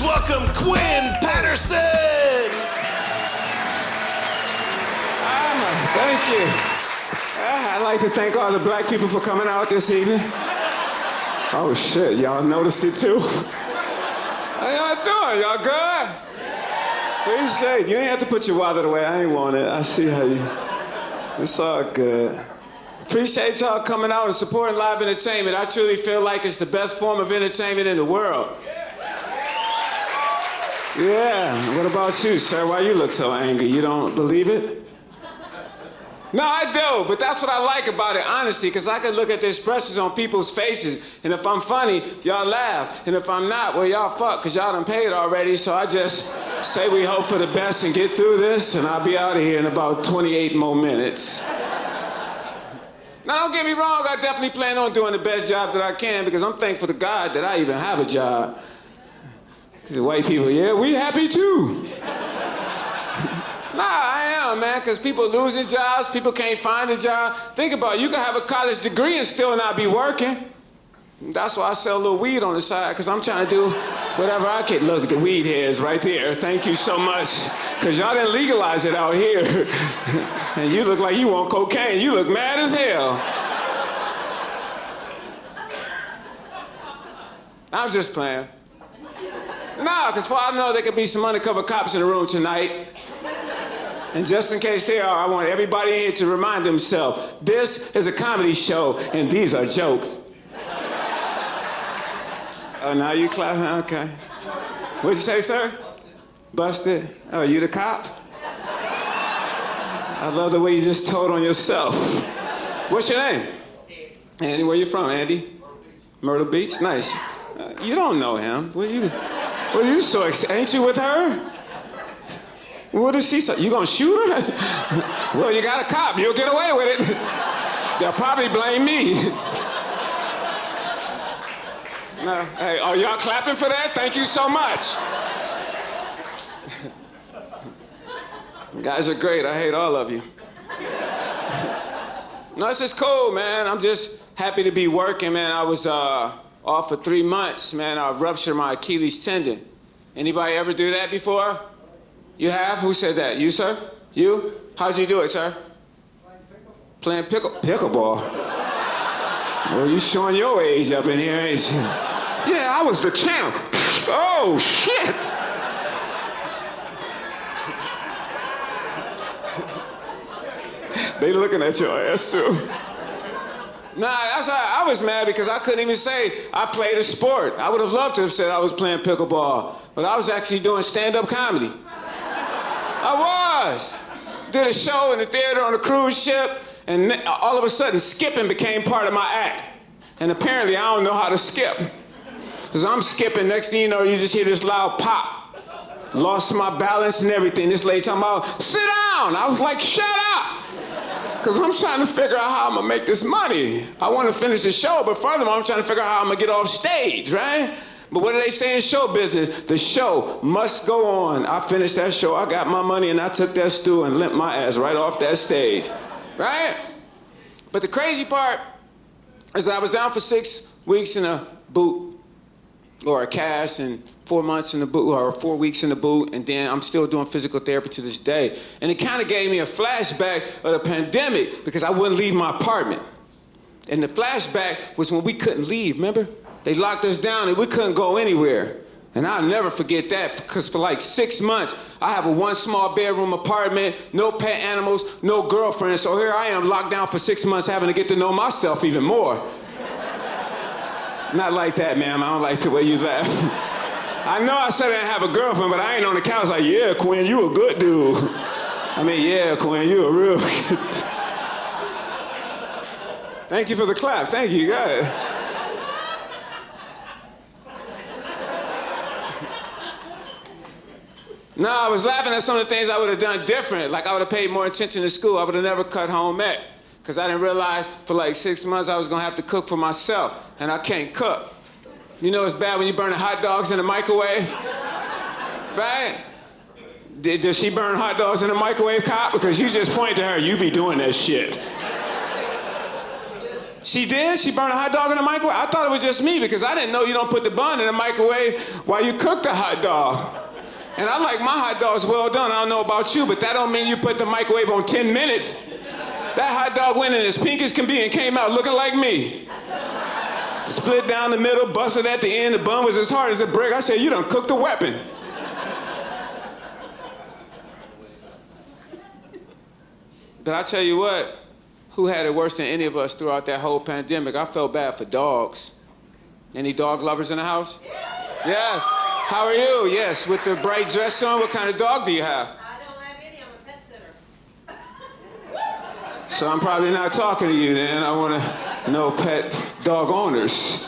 please welcome Quinn Patterson. Thank you. I'd like to thank all the black people for coming out this evening. Oh shit, y'all noticed it too? How y'all doing? Y'all good? Appreciate it. You ain't have to put your wallet away. I ain't want it. I see how you... It's all good. Appreciate y'all coming out and supporting live entertainment. I truly feel like it's the best form of entertainment in the world. Yeah, what about you, sir? Why you look so angry? You don't believe it? No, I do, but that's what I like about it, honestly, because I can look at the expressions on people's faces, and if I'm funny, y'all laugh, and if I'm not, well, y'all fuck, because y'all done paid already, so I just say we hope for the best and get through this, and I'll be out of here in about 28 more minutes. Now, don't get me wrong, I definitely plan on doing the best job that I can, because I'm thankful to God that I even have a job. Because the white people, yeah, we happy too. Nah, I am, man, because people losing jobs, people can't find a job. Think about it, you can have a college degree and still not be working. That's why I sell a little weed on the side, because I'm trying to do whatever I can. Look, the weed heads right there. Thank you so much, because y'all didn't legalize it out here. And you look like you want cocaine. You look mad as hell. I'm just playing. Nah, because for all I know, there could be some undercover cops in the room tonight. And just in case they are, I want everybody in here to remind themselves, this is a comedy show, and these are jokes. Oh, now you clapping? Okay. What'd you say, sir? Busted. Oh, you the cop? I love the way you just told on yourself. What's your name? Andy, where you from, Andy? Myrtle Beach? Nice. You don't know him. What are you so excited? Ain't you with her? What is she say? You gonna shoot her? Well, you got a cop. You'll get away with it. They'll probably blame me. No. Hey, are y'all clapping for that? Thank you so much. You guys are great. I hate all of you. No, it's just cool, man. I'm just happy to be working, man. I was off for 3 months, man. I ruptured my Achilles tendon. Anybody ever do that before? You have? Who said that? You, sir? You? How'd you do it, sir? Playing pickleball. Well, you showing your age up in here, ain't you? Yeah, I was the champ. Oh, shit. They looking at your ass, too. Nah, that's how I was mad because I couldn't even say I played a sport. I would have loved to have said I was playing pickleball, but I was actually doing stand-up comedy. I was. Did a show in the theater on a cruise ship, and all of a sudden, skipping became part of my act. And apparently, I don't know how to skip. Because I'm skipping, next thing you know, you just hear this loud pop. Lost my balance and everything. This lady talking about, sit down. I was like, shut up. Because I'm trying to figure out how I'm going to make this money. I want to finish the show, but furthermore, I'm trying to figure out how I'm going to get off stage, right? But what do they say in show business? The show must go on. I finished that show, I got my money, and I took that stool and limped my ass right off that stage, right? But the crazy part is that I was down for 6 weeks in a boot, or a cast, and 4 months in the boot, or 4 weeks in the boot, and then I'm still doing physical therapy to this day. And it kind of gave me a flashback of the pandemic because I wouldn't leave my apartment. And the flashback was when we couldn't leave, remember? They locked us down and we couldn't go anywhere. And I'll never forget that because for like 6 months, I have a 1 small bedroom apartment, no pet animals, no girlfriend. So here I am locked down for 6 months having to get to know myself even more. Not like that, ma'am. I don't like the way you laugh. I know I said I didn't have a girlfriend, but I ain't on the couch like, yeah, Quinn, you a good dude. I mean, yeah, Quinn, you a real good dude. Thank you for the clap. Thank you, God. No, I was laughing at some of the things I would have done different. Like I would have paid more attention to school. I would have never cut home ec. Because I didn't realize for like 6 months I was going to have to cook for myself. And I can't cook. You know it's bad when you burn hot dogs in the microwave? Right? Does she burn hot dogs in the microwave, cop? Because you just point to her, you be doing that shit. She did? She burned a hot dog in the microwave? I thought it was just me because I didn't know you don't put the bun in the microwave while you cook the hot dog. And I like my hot dogs well done. I don't know about you, but that don't mean you put the microwave on 10 minutes. That hot dog went in as pink as can be and came out looking like me. Split down the middle, busted at the end. The bun was as hard as a brick. I said, you done cooked a weapon. But I tell you what, who had it worse than any of us throughout that whole pandemic? I felt bad for dogs. Any dog lovers in the house? Yeah. How are you? Yes, with the bright dress on. What kind of dog do you have? I don't have any. I'm a pet sitter. So I'm probably not talking to you then. I want to know pet dog owners.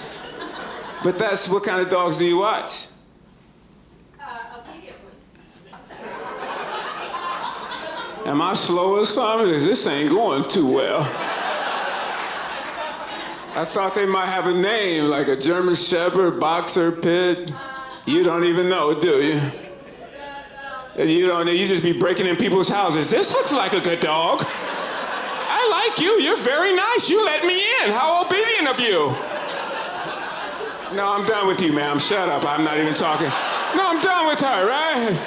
But that's what kind of dogs do you watch? Obedient ones. Am I slow or something? 'Cause this ain't going too well. I thought they might have a name, like a German Shepherd, Boxer, Pit. You don't even know, do you? You don't. You just be breaking in people's houses. This looks like a good dog. I like you. You're very nice. You let me in. How obedient of you. No, I'm done with you, ma'am. Shut up. I'm not even talking. No, I'm done with her, right?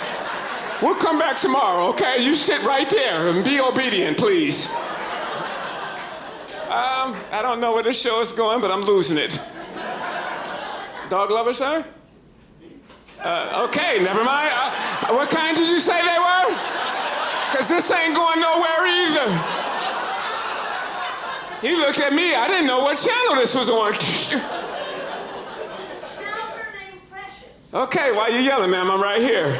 We'll come back tomorrow, okay? You sit right there and be obedient, please. I don't know where this show is going, but I'm losing it. Dog lover, sir? Okay, never mind. What kind did you say they were? Because this ain't going nowhere either. He looked at me. I didn't know what channel this was on. Schnauzer named Precious. Okay, why you yelling, ma'am? I'm right here.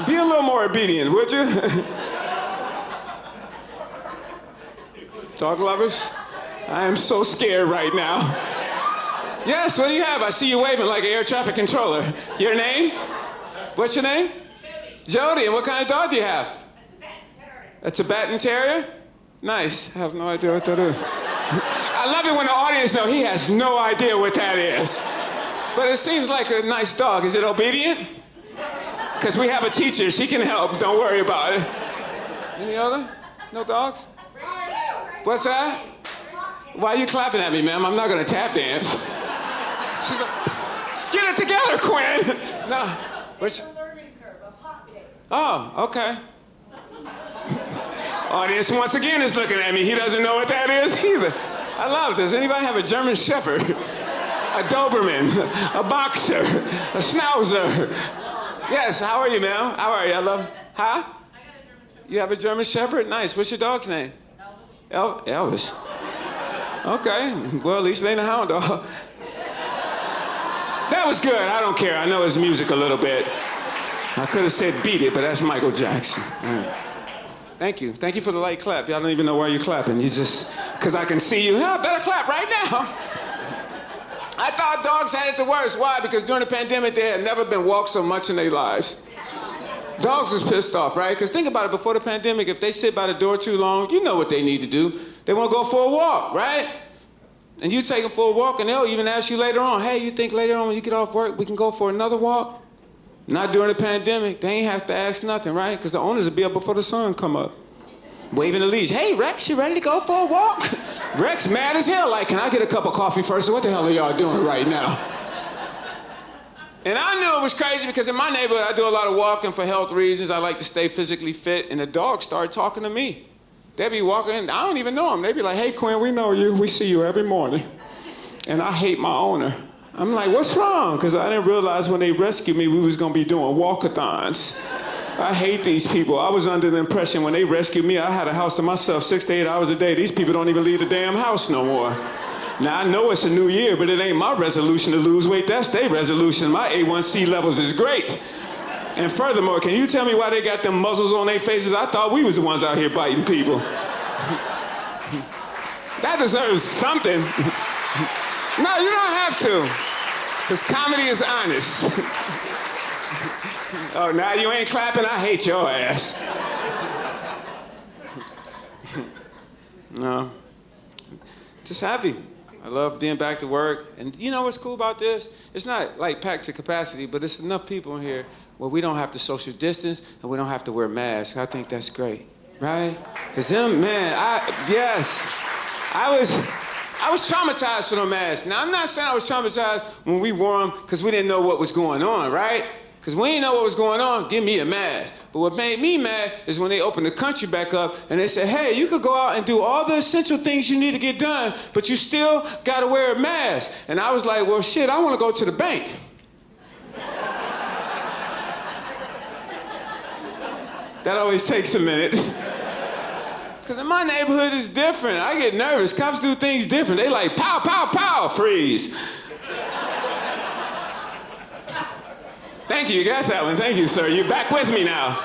Be a little more obedient, would you? Dog lovers? I am so scared right now. Yes, what do you have? I see you waving like an air traffic controller. Your name? What's your name? Jody. Jody, and what kind of dog do you have? A Tibetan Terrier. A Tibetan Terrier? Nice. I have no idea what that is. I love it when the audience know he has no idea what that is. But it seems like a nice dog. Is it obedient? Because we have a teacher. She can help. Don't worry about it. Any other? No dogs? What's that? Why are you clapping at me, ma'am? I'm not going to tap dance. She's like, get it together, Quinn. No. What's... It's a learning curve, a hot cake. Oh, okay. Audience once again is looking at me. He doesn't know what that is either. I love this. Anybody have a German Shepherd? A Doberman? A Boxer? A Schnauzer? Yes, how are you, ma'am? How are you? I love... Huh? I got a German Shepherd. You have a German Shepherd? Nice. What's your dog's name? Elvis. Okay. Well, at least it ain't a hound dog. That was good. I don't care. I know his music a little bit. I could have said beat it, but that's Michael Jackson. Right. Thank you. Thank you for the light clap. Y'all don't even know why you're clapping. You just, because I can see you. Yeah, better clap right now. I thought dogs had it the worst. Why? Because during the pandemic, they had never been walked so much in their lives. Dogs was pissed off, right? Because think about it, before the pandemic, if they sit by the door too long, you know what they need to do. They want to go for a walk, right? And you take them for a walk, and they'll even ask you later on, hey, you think later on when you get off work, we can go for another walk? Not during the pandemic. They ain't have to ask nothing, right? Because the owners will be up before the sun come up. Waving the leash. Hey, Rex, you ready to go for a walk? Rex mad as hell, like, can I get a cup of coffee first? What the hell are y'all doing right now? And I knew it was crazy because in my neighborhood, I do a lot of walking for health reasons. I like to stay physically fit, and the dogs started talking to me. They'd be walking, I don't even know them. They'd be like, hey, Quinn, we know you. We see you every morning. And I hate my owner. I'm like, what's wrong? Because I didn't realize when they rescued me, we was going to be doing walkathons. I hate these people. I was under the impression when they rescued me, I had a house to myself 6 to 8 hours a day. These people don't even leave the damn house no more. Now, I know it's a new year, but it ain't my resolution to lose weight. That's their resolution. My A1C levels is great. And furthermore, can you tell me why they got them muzzles on their faces? I thought we was the ones out here biting people. That deserves something. No, you don't have to. Because comedy is honest. Oh, now you ain't clapping? I hate your ass. No. Just happy. I love being back to work. And you know what's cool about this? It's not like packed to capacity, but it's enough people in here where we don't have to social distance and we don't have to wear masks. I think that's great, right? Because them, man, yes. I was traumatized for them masks. Now, I'm not saying I was traumatized when we wore them because we didn't know what was going on, right? Because we didn't know what was going on, give me a mask. But what made me mad is when they opened the country back up and they said, hey, you could go out and do all the essential things you need to get done, but you still gotta wear a mask. And I was like, well, shit, I wanna go to the bank. That always takes a minute. Because in my neighborhood, it's different. I get nervous. Cops do things different. They like, pow, pow, pow, freeze. Thank you got that one. Thank you, sir. You're back with me now.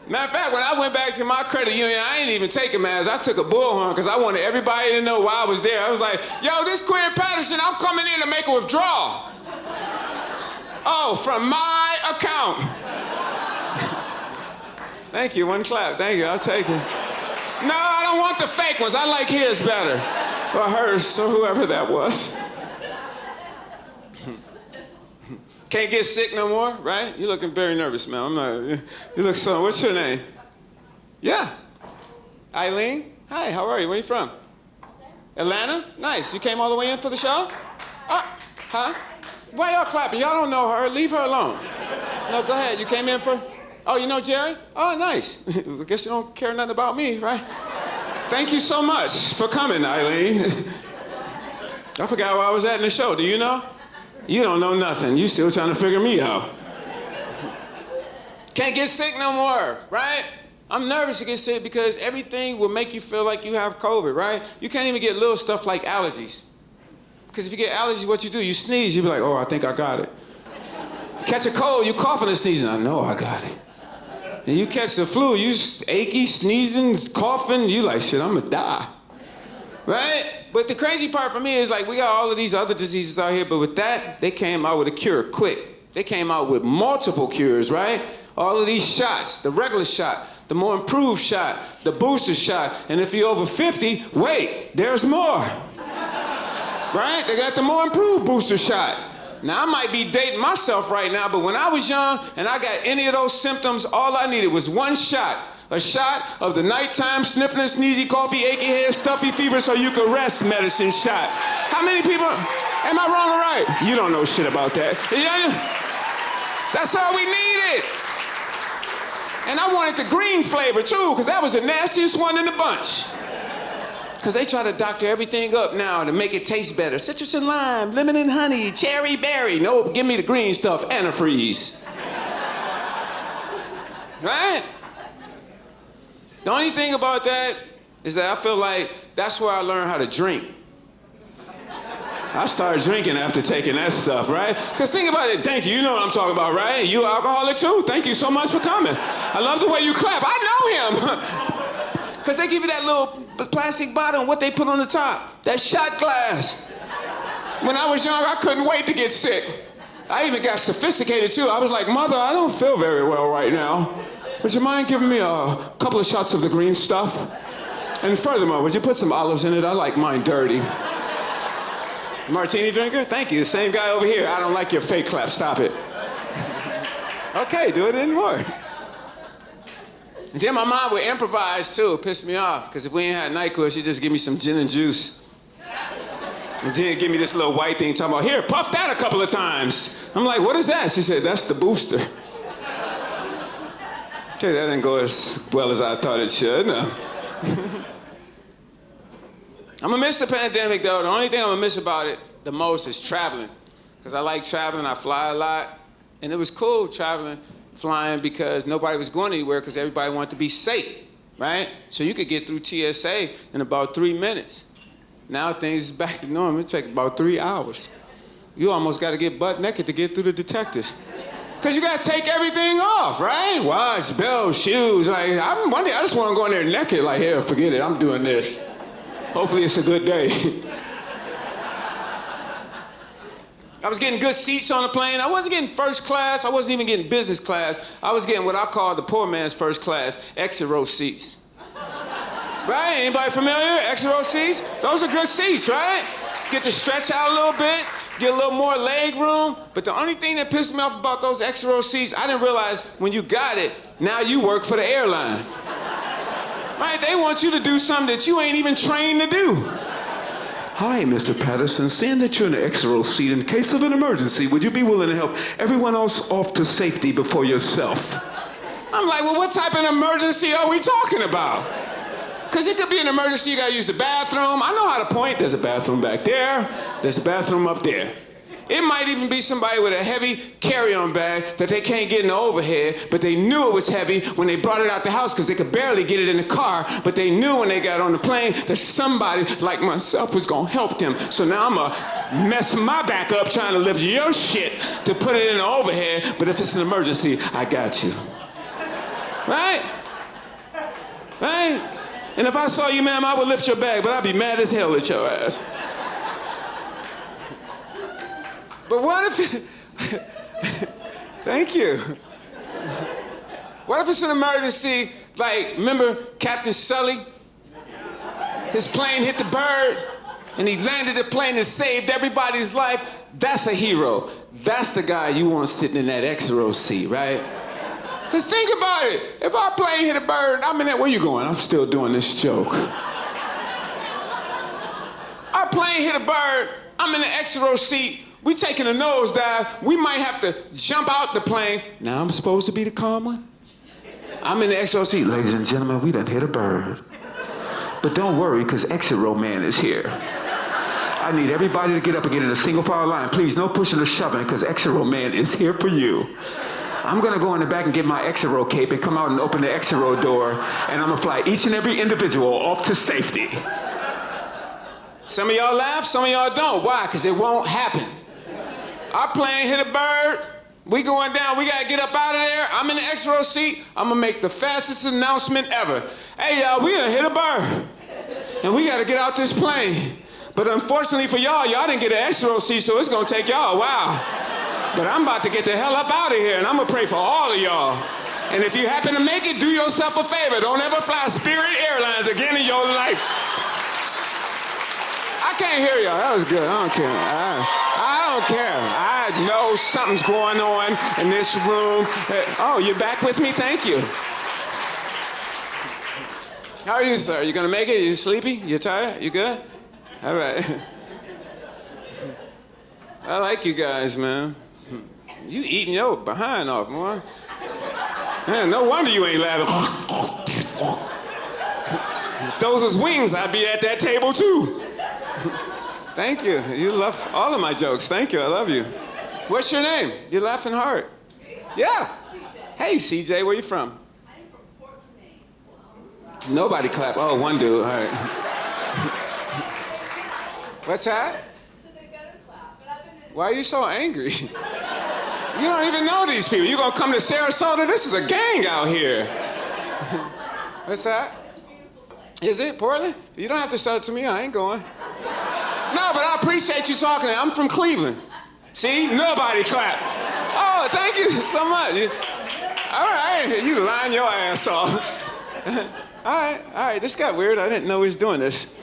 Matter of fact, when I went back to my credit union, I didn't even take a mask. I took a bullhorn because I wanted everybody to know why I was there. I was like, yo, this Quinn Patterson, I'm coming in to make a withdrawal. Oh, from my account. Thank you, one clap. Thank you, I'll take it. No, I don't want the fake ones. I like his better. Or hers, or whoever that was. Can't get sick no more, right? You're looking very nervous, man. I'm not, you look so, what's your name? Yeah. Eileen? Hi, how are you? Where you from? Atlanta? Nice. You came all the way in for the show? Huh? Why y'all clapping? Y'all don't know her. Leave her alone. No, go ahead. You came in for, oh, you know Jerry? Oh, nice. I guess you don't care nothing about me, right? Thank you so much for coming, Eileen. I forgot where I was at in the show. Do you know? You don't know nothing. You still trying to figure me out. Can't get sick no more, right? I'm nervous to get sick because everything will make you feel like you have COVID, right? You can't even get little stuff like allergies. Because if you get allergies, what you do? You sneeze, you be like, oh, I think I got it. You catch a cold, you coughing and sneezing, I know I got it. And you catch the flu, you achy, sneezing, coughing, you like, shit, I'm gonna die. Right? But the crazy part for me is like, we got all of these other diseases out here, but with that, they came out with a cure quick. They came out with multiple cures, right? All of these shots, the regular shot, the more improved shot, the booster shot, and if you're over 50, wait, there's more. Right? They got the more improved booster shot. Now, I might be dating myself right now, but when I was young and I got any of those symptoms, all I needed was one shot. A shot of the nighttime sniffling, sneezy, coffee, achy head, stuffy fever so you could rest medicine shot. How many people, am I wrong or right? You don't know shit about that. That's all we needed. And I wanted the green flavor too, because that was the nastiest one in the bunch. Because they try to doctor everything up now to make it taste better. Citrus and lime, lemon and honey, cherry berry. No, give me the green stuff, antifreeze. Right? The only thing about that is that I feel like that's where I learned how to drink. I started drinking after taking that stuff, right? Because think about it, thank you, you know what I'm talking about, right? You alcoholic too? Thank you so much for coming. I love the way you clap, I know him. Because they give you that little plastic bottle and what they put on the top, that shot glass. When I was young, I couldn't wait to get sick. I even got sophisticated too. I was like, Mother, I don't feel very well right now. Would you mind giving me a couple of shots of the green stuff? And furthermore, would you put some olives in it? I like mine dirty. Martini drinker? Thank you. The same guy over here. I don't like your fake clap. Stop it. Okay, do it anymore. And then my mom would improvise too. It pissed me off. Because if we ain't had NyQuil, she'd just give me some gin and juice. And then give me this little white thing talking about, here, puff that a couple of times. I'm like, what is that? She said, that's the booster. Okay, that didn't go as well as I thought it should. No. I'm gonna miss the pandemic though. The only thing I'm gonna miss about it the most is traveling. Because I like traveling, I fly a lot. And it was cool traveling, flying because nobody was going anywhere because everybody wanted to be safe, right? So you could get through TSA in about 3 minutes. Now things is back to normal. It takes about 3 hours. You almost gotta get butt naked to get through the detectives. Because you got to take everything off, right? Watch, belt, shoes. Like, I'm one day, I just want to go in there naked. Like, here, forget it. I'm doing this. Hopefully it's a good day. I was getting good seats on the plane. I wasn't getting first class. I wasn't even getting business class. I was getting what I call the poor man's first class, exit row seats. Right? Anybody familiar? Exit row seats? Those are good seats, right? Get to stretch out a little bit. Get a little more leg room, but the only thing that pissed me off about those extra row seats, I didn't realize when you got it, now you work for the airline. Right? They want you to do something that you ain't even trained to do. Hi, Mr. Patterson. Seeing that you're in the extra row seat, in case of an emergency, would you be willing to help everyone else off to safety before yourself? I'm like, well, what type of emergency are we talking about? Because it could be an emergency, you gotta use the bathroom. I know how to point. There's a bathroom back there. There's a bathroom up there. It might even be somebody with a heavy carry-on bag that they can't get in the overhead, but they knew it was heavy when they brought it out the house because they could barely get it in the car, but they knew when they got on the plane that somebody like myself was gonna help them. So now I'm gonna mess my back up trying to lift your shit to put it in the overhead, but if it's an emergency, I got you. Right? Right? And if I saw you, ma'am, I would lift your bag, but I'd be mad as hell at your ass. But what if, thank you. What if it's an emergency, like, remember Captain Sully? His plane hit the bird, and he landed the plane and saved everybody's life. That's a hero. That's the guy you want sitting in that extra row seat, right? Because think about it. If our plane hit a bird, I'm in that, where you going? I'm still doing this joke. Our plane hit a bird, I'm in the extra row seat, we taking a nosedive, we might have to jump out the plane. Now I'm supposed to be the calm one? I'm in the extra row seat. Ladies and gentlemen, we done hit a bird. But don't worry, because exit row man is here. I need everybody to get up and get in a single file line. Please, no pushing or shoving, because exit row man is here for you. I'm gonna go in the back and get my exit row cape and come out and open the exit row door, and I'm gonna fly each and every individual off to safety. Some of y'all laugh, some of y'all don't. Why? Because it won't happen. Our plane hit a bird, we going down, we gotta get up out of there. I'm in the extra row seat, I'm gonna make the fastest announcement ever. Hey y'all, we done hit a bird, and we gotta get out this plane. But unfortunately for y'all didn't get an extra row seat, so it's gonna take y'all a while. But I'm about to get the hell up out of here, and I'm gonna pray for all of y'all. And if you happen to make it, do yourself a favor. Don't ever fly Spirit Airlines again in your life. I can't hear y'all. That was good. I don't care. I don't care. I know something's going on in this room. Oh, you're back with me? Thank you. How are you, sir? You gonna make it? You sleepy? You tired? You good? All right. I like you guys, man. You eating your behind off, boy. Man, no wonder you ain't laughing. If those was wings, I'd be at that table too. Thank you. You love all of my jokes. Thank you. I love you. What's your name? You're laughing hard. Yeah. Hey, CJ, where you from? I'm from Portland, Maine. Nobody clap. Oh, one dude. All right. What's that? So they better clap, but I've been in... Why are you so angry? You don't even know these people. You gonna come to Sarasota? This is a gang out here. What's that? It's a beautiful place. Is it Portland? You don't have to sell it to me. I ain't going. No, but I appreciate you talking. I'm from Cleveland. See? Nobody clap. Oh, thank you so much. All right, you line your ass off. All right. This got weird. I didn't know we was doing this.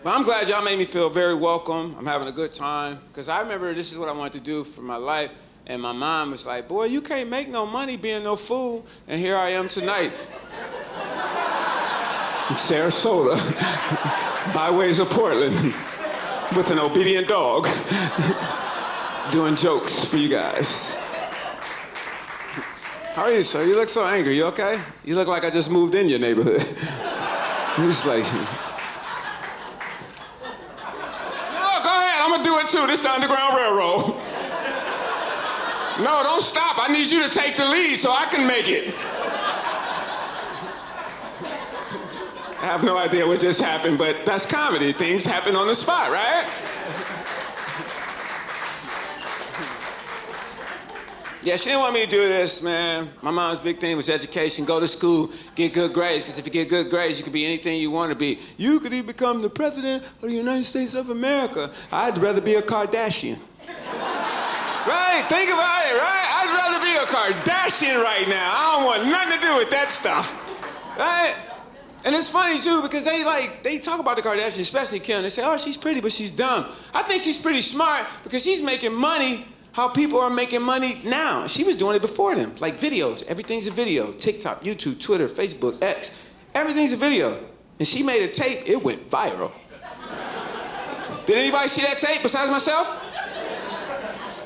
But I'm glad y'all made me feel very welcome. I'm having a good time. Because I remember this is what I wanted to do for my life. And my mom was like, boy, you can't make no money being no fool. And here I am tonight. In Sarasota, byways of Portland, with an obedient dog, doing jokes for you guys. How are you, sir? You look so angry. You okay? You look like I just moved in your neighborhood. You're just like... I'm gonna do it too. This is the Underground Railroad. No, don't stop. I need you to take the lead so I can make it. I have no idea what just happened, but that's comedy. Things happen on the spot, right? Yeah, she didn't want me to do this, man. My mom's big thing was education. Go to school, get good grades, because if you get good grades, you can be anything you want to be. You could even become the president of the United States of America. I'd rather be a Kardashian. Right? Think about it, right? I'd rather be a Kardashian right now. I don't want nothing to do with that stuff. Right? And it's funny, too, because they talk about the Kardashians, especially Kim. They say, oh, she's pretty, but she's dumb. I think she's pretty smart because she's making money how people are making money now. She was doing it before them, like videos. Everything's a video. TikTok, YouTube, Twitter, Facebook, X. Everything's a video. And she made a tape, it went viral. Did anybody see that tape besides myself?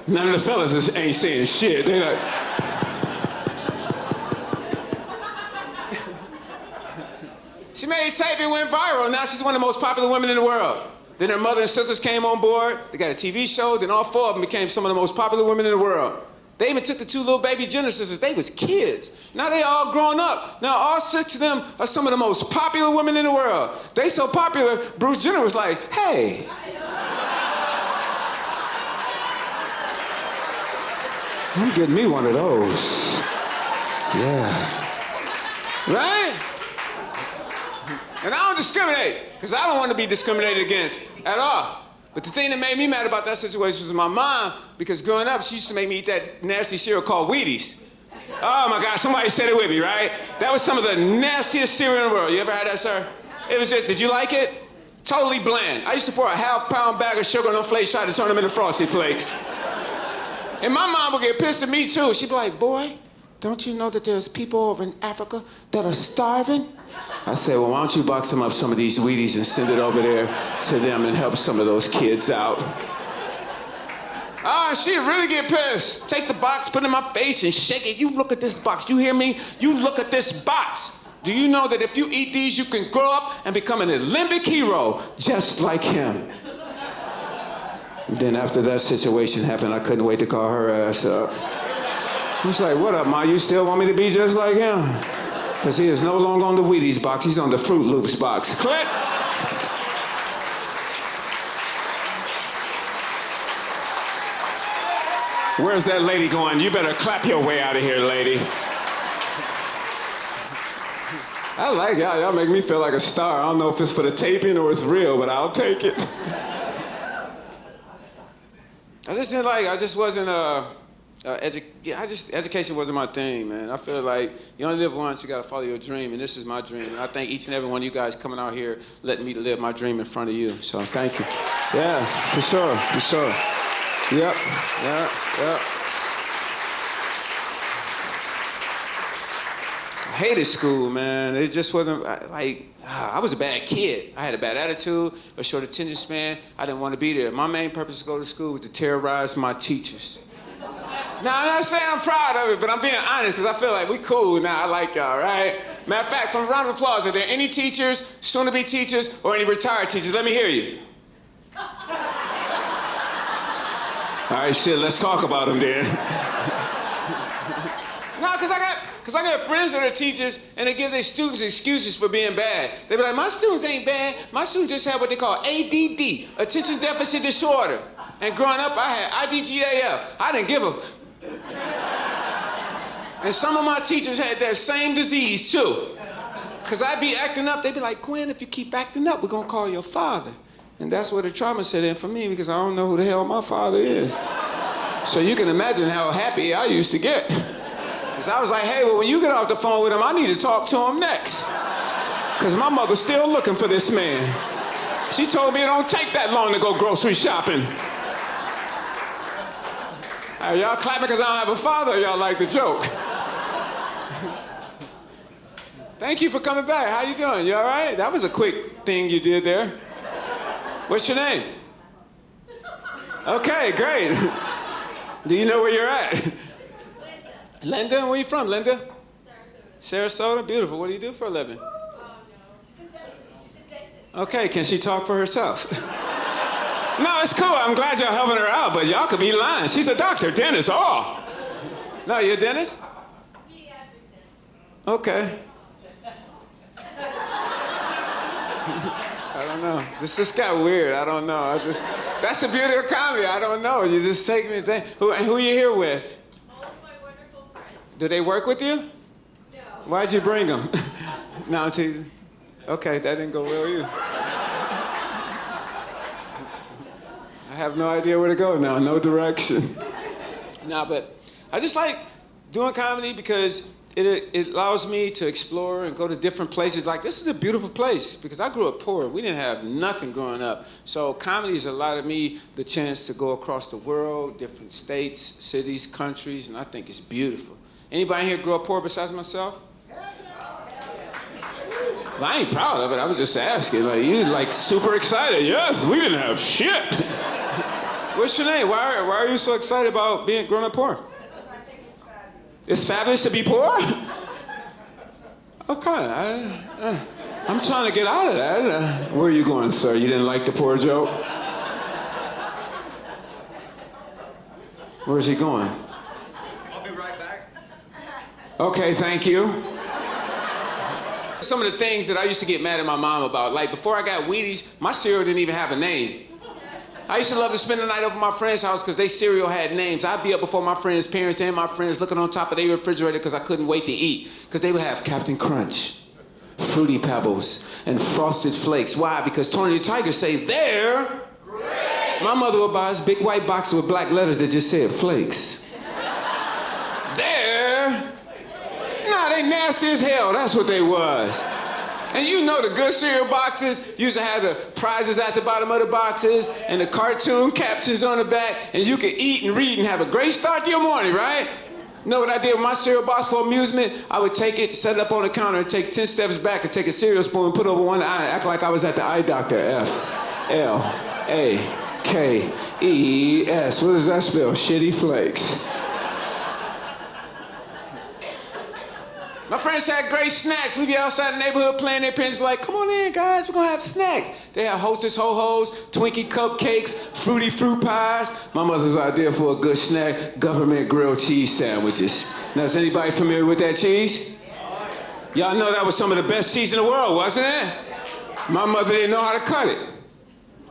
None of the fellas ain't saying shit. They like... She made a tape, it went viral. Now she's one of the most popular women in the world. Then her mother and sisters came on board. They got a TV show. Then all 4 of them became some of the most popular women in the world. They even took the 2 little baby Jenner sisters. They was kids. Now they all grown up. Now all 6 of them are some of the most popular women in the world. They so popular, Bruce Jenner was like, hey. I'm getting me one of those. Yeah. Right? And I don't discriminate, because I don't want to be discriminated against at all. But the thing that made me mad about that situation was my mom, because growing up, she used to make me eat that nasty cereal called Wheaties. Oh my God, somebody said it with me, right? That was some of the nastiest cereal in the world. You ever had that, sir? It was just, did you like it? Totally bland. I used to pour a half-pound bag of sugar on them flakes, try to turn them into Frosty Flakes. And my mom would get pissed at me too. She'd be like, boy, don't you know that there's people over in Africa that are starving? I said, well, why don't you box them up some of these Wheaties and send it over there to them and help some of those kids out? Ah, she'd really get pissed. Take the box, put it in my face and shake it. You look at this box, you hear me? You look at this box. Do you know that if you eat these, you can grow up and become an Olympic hero just like him? Then after that situation happened, I couldn't wait to call her ass up. I was like, what up, Ma? You still want me to be just like him? Because he is no longer on the Wheaties box, he's on the Fruit Loops box. Click! Where's that lady going? You better clap your way out of here, lady. I like y'all. Y'all make me feel like a star. I don't know if it's for the taping or it's real, but I'll take it. I just didn't like, I just wasn't, education wasn't my thing, man. I feel like you only live once, you gotta follow your dream, and this is my dream. And I thank each and every one of you guys coming out here, letting me live my dream in front of you. So thank you. Yeah, for sure, for sure. Yep. I hated school, man. It just wasn't, I was a bad kid. I had a bad attitude, a short attention span. I didn't want to be there. My main purpose to go to school was to terrorize my teachers. Now, I'm not saying I'm proud of it, but I'm being honest because I feel like we cool now. I like y'all, right? Matter of fact, from a round of applause, are there any teachers, soon-to-be teachers, or any retired teachers? Let me hear you. All right, shit, let's talk about them then. No, because I got friends that are teachers, and they give their students excuses for being bad. They be like, my students ain't bad. My students just have what they call ADD, attention deficit disorder. And growing up, I had IDGAF. I didn't give a... And some of my teachers had that same disease, too. Because I'd be acting up. They'd be like, Quinn, if you keep acting up, we're going to call your father. And that's where the trauma set in for me, because I don't know who the hell my father is. So you can imagine how happy I used to get. Because I was like, hey, well, when you get off the phone with him, I need to talk to him next. Because my mother's still looking for this man. She told me it don't take that long to go grocery shopping. Are y'all clapping because I don't have a father, or y'all like the joke? Thank you for coming back. How you doing? You all right? That was a quick thing you did there. What's your name? Okay, great. Do you know where you're at? Linda. Where you from, Linda? Sarasota. Beautiful. What do you do for a living? Oh, no. She's a dentist. Okay, can she talk for herself? No, it's cool. I'm glad y'all helping her out, but y'all could be lying. She's a doctor, dentist, oh. No, you're a dentist? Pediatric dentist. Okay. I don't know. This just got weird. I don't know. That's the beauty of comedy. I don't know. You just take me and who are you here with? All of my wonderful friends. Do they work with you? No. Why'd you bring them? No, I'm teasing. Okay, that didn't go well either. I have no idea where to go now, no direction. Nah, but I just like doing comedy because it allows me to explore and go to different places. Like, this is a beautiful place because I grew up poor. We didn't have nothing growing up. So comedy has allowed me the chance to go across the world, different states, cities, countries, and I think it's beautiful. Anybody here grew up poor besides myself? Well, I ain't proud of it. I was just asking. Like, you like super excited. Yes, we didn't have shit. What's your name? Why are you so excited about being growing up poor? Because I think it's fabulous. It's fabulous to be poor? Okay, I'm trying to get out of that. Where are you going, sir? You didn't like the poor joke? Where's he going? I'll be right back. Okay, thank you. Some of the things that I used to get mad at my mom about, like before I got Wheaties, my cereal didn't even have a name. I used to love to spend the night over my friend's house because their cereal had names. I'd be up before my friends' parents and my friends looking on top of their refrigerator because I couldn't wait to eat. Because they would have Captain Crunch, Fruity Pebbles, and Frosted Flakes. Why? Because Tony the Tiger say, they're great. My mother would buy this big white box with black letters that just said Flakes. They're... Nah, they nasty as hell. That's what they was. And you know the good cereal boxes used to have the prizes at the bottom of the boxes and the cartoon captions on the back, and you could eat and read and have a great start to your morning, right? You know what I did with my cereal box for amusement? I would take it, set it up on the counter, and take 10 steps back and take a cereal spoon and put it over one eye and act like I was at the eye doctor. F-L-A-K-E-S. What does that spell? Shitty Flakes. My friends had great snacks. We'd be outside the neighborhood playing. Their parents be like, come on in, guys, we're gonna have snacks. They had Hostess Ho-Hos, Twinkie cupcakes, fruity fruit pies. My mother's idea for a good snack, government grilled cheese sandwiches. Now, is anybody familiar with that cheese? Y'all know that was some of the best cheese in the world, wasn't it? My mother didn't know how to cut it.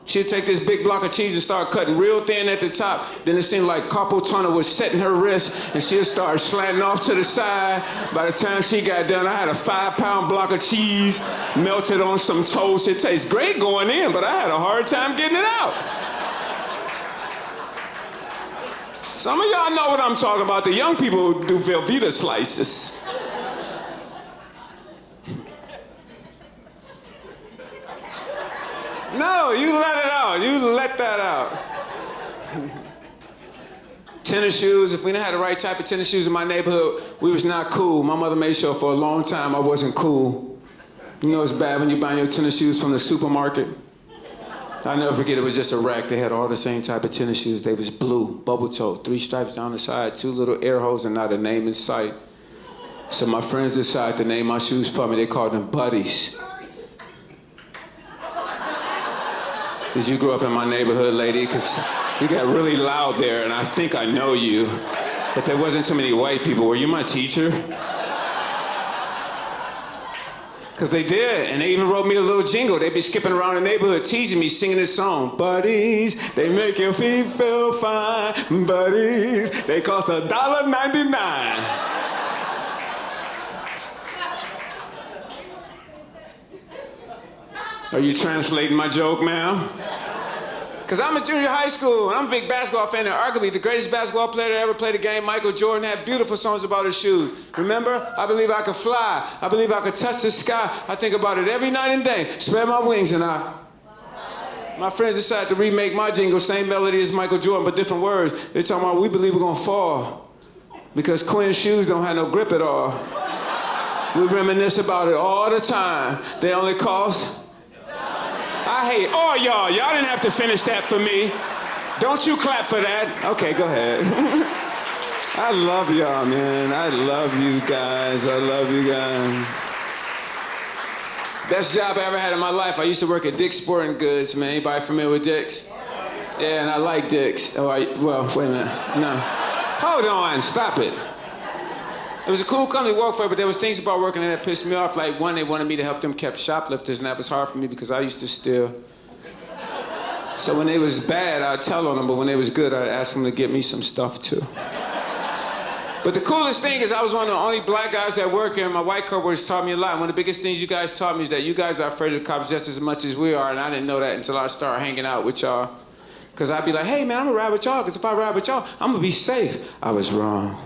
She'd take this big block of cheese and start cutting real thin at the top. Then it seemed like carpal tunnel was setting her wrist, and she'd start slanting off to the side. By the time she got done, I had a 5-pound block of cheese melted on some toast. It tastes great going in, but I had a hard time getting it out. Some of y'all know what I'm talking about. The young people do Velveeta slices. No, you let it out. You let that out. Tennis shoes. If we didn't have the right type of tennis shoes in my neighborhood, we was not cool. My mother made sure for a long time I wasn't cool. You know it's bad when you buy your tennis shoes from the supermarket. I'll never forget, it was just a rack. They had all the same type of tennis shoes. They was blue, bubble toe, 3 stripes down the side, 2 little air holes, and not a name in sight. So my friends decided to name my shoes for me. They called them Buddies. Did you grow up in my neighborhood, lady? Because we got really loud there, and I think I know you. But there wasn't too many white people. Were you my teacher? Because they did, and they even wrote me a little jingle. They'd be skipping around the neighborhood teasing me, singing this song. Buddies, they make your feet feel fine. Buddies, they cost $1.99. Are you translating my joke, ma'am? Because I'm a junior high school, and I'm a big basketball fan, and arguably the greatest basketball player to ever play the game, Michael Jordan, had beautiful songs about his shoes. Remember? I believe I could fly. I believe I could touch the sky. I think about it every night and day. Spread my wings and I... My friends decided to remake my jingle, same melody as Michael Jordan, but different words. They're talking about, we believe we're gonna fall because Quinn's shoes don't have no grip at all. We reminisce about it all the time. They only cost... I hate all y'all. Y'all didn't have to finish that for me. Don't you clap for that. Okay, go ahead. I love y'all, man. I love you guys. I love you guys. Best job I ever had in my life. I used to work at Dick's Sporting Goods, man. Anybody familiar with Dick's? Yeah, and I like Dick's. Oh, well, wait a minute. No. Hold on. Stop it. It was a cool company to work for, but there was things about working there that pissed me off. Like, one, they wanted me to help them catch shoplifters, and that was hard for me because I used to steal. So when they was bad, I'd tell on them, but when they was good, I'd ask them to get me some stuff, too. But the coolest thing is I was one of the only black guys that work here, and my white coworkers taught me a lot. One of the biggest things you guys taught me is that you guys are afraid of the cops just as much as we are, and I didn't know that until I started hanging out with y'all. Because I'd be like, hey, man, I'm going to ride with y'all, because if I ride with y'all, I'm going to be safe. I was wrong.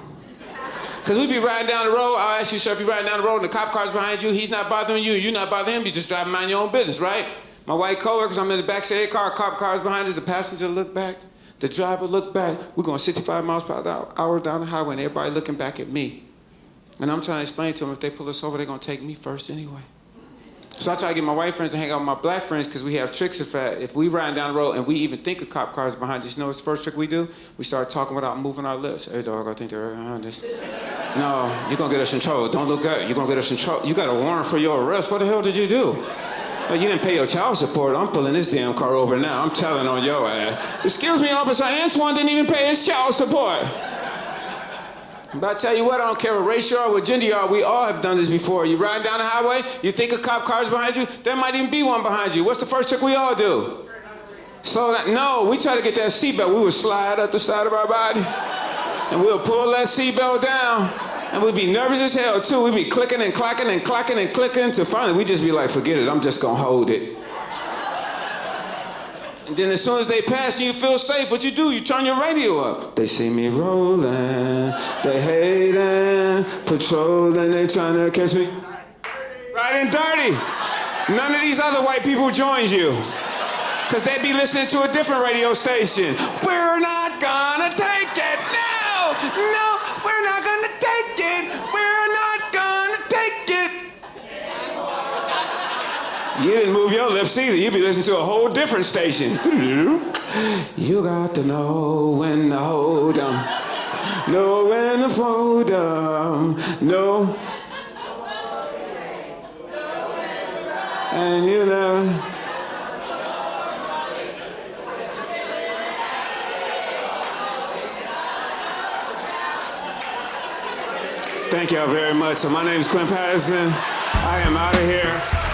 Because we be riding down the road, I'll ask you, sir, if you're riding down the road and the cop car's behind you, he's not bothering you, you're not bothering him, you just driving mind your own business, right? My white coworkers, I'm in the back seat of their car, cop car's behind us, the passenger look back, the driver look back, we're going 65 miles per hour down the highway and everybody looking back at me. And I'm trying to explain to them, if they pull us over, they're gonna take me first anyway. So I try to get my white friends to hang out with my black friends because we have tricks if we riding down the road and we even think a cop car is behind us, you know what's the first trick we do? We start talking without moving our lips. Hey dog, I think they're behind us. No, you're gonna get us in trouble. Don't look up, you're gonna get us in trouble. You got a warrant for your arrest. What the hell did you do? Well, you didn't pay your child support. I'm pulling this damn car over now. I'm telling on your ass. Excuse me, Officer Antoine didn't even pay his child support. But I tell you what, I don't care what race you are, what gender you are, we all have done this before. You ride down the highway, you think a cop car's behind you, there might even be one behind you. What's the first trick we all do? Slow down. No, we try to get that seatbelt. We would slide up the side of our body, and we'll pull that seatbelt down, and we'd be nervous as hell too. We'd be clicking and clacking and clacking and clicking, till finally we'd just be like, forget it, I'm just gonna hold it. And then as soon as they pass and you feel safe, what you do? You turn your radio up. They see me rolling, they hating, patrolling, they trying to catch me. Right and dirty. None of these other white people joins you. Cause they be listening to a different radio station. We're not gonna take it, no, no, we're not gonna take it, we're not gonna take it. You didn't move your lips either. You be listening to a whole different station. You got to know when to hold 'em, know when to fold 'em, know. And you know. Thank y'all very much. So my name is Quinn Patterson. I am out of here.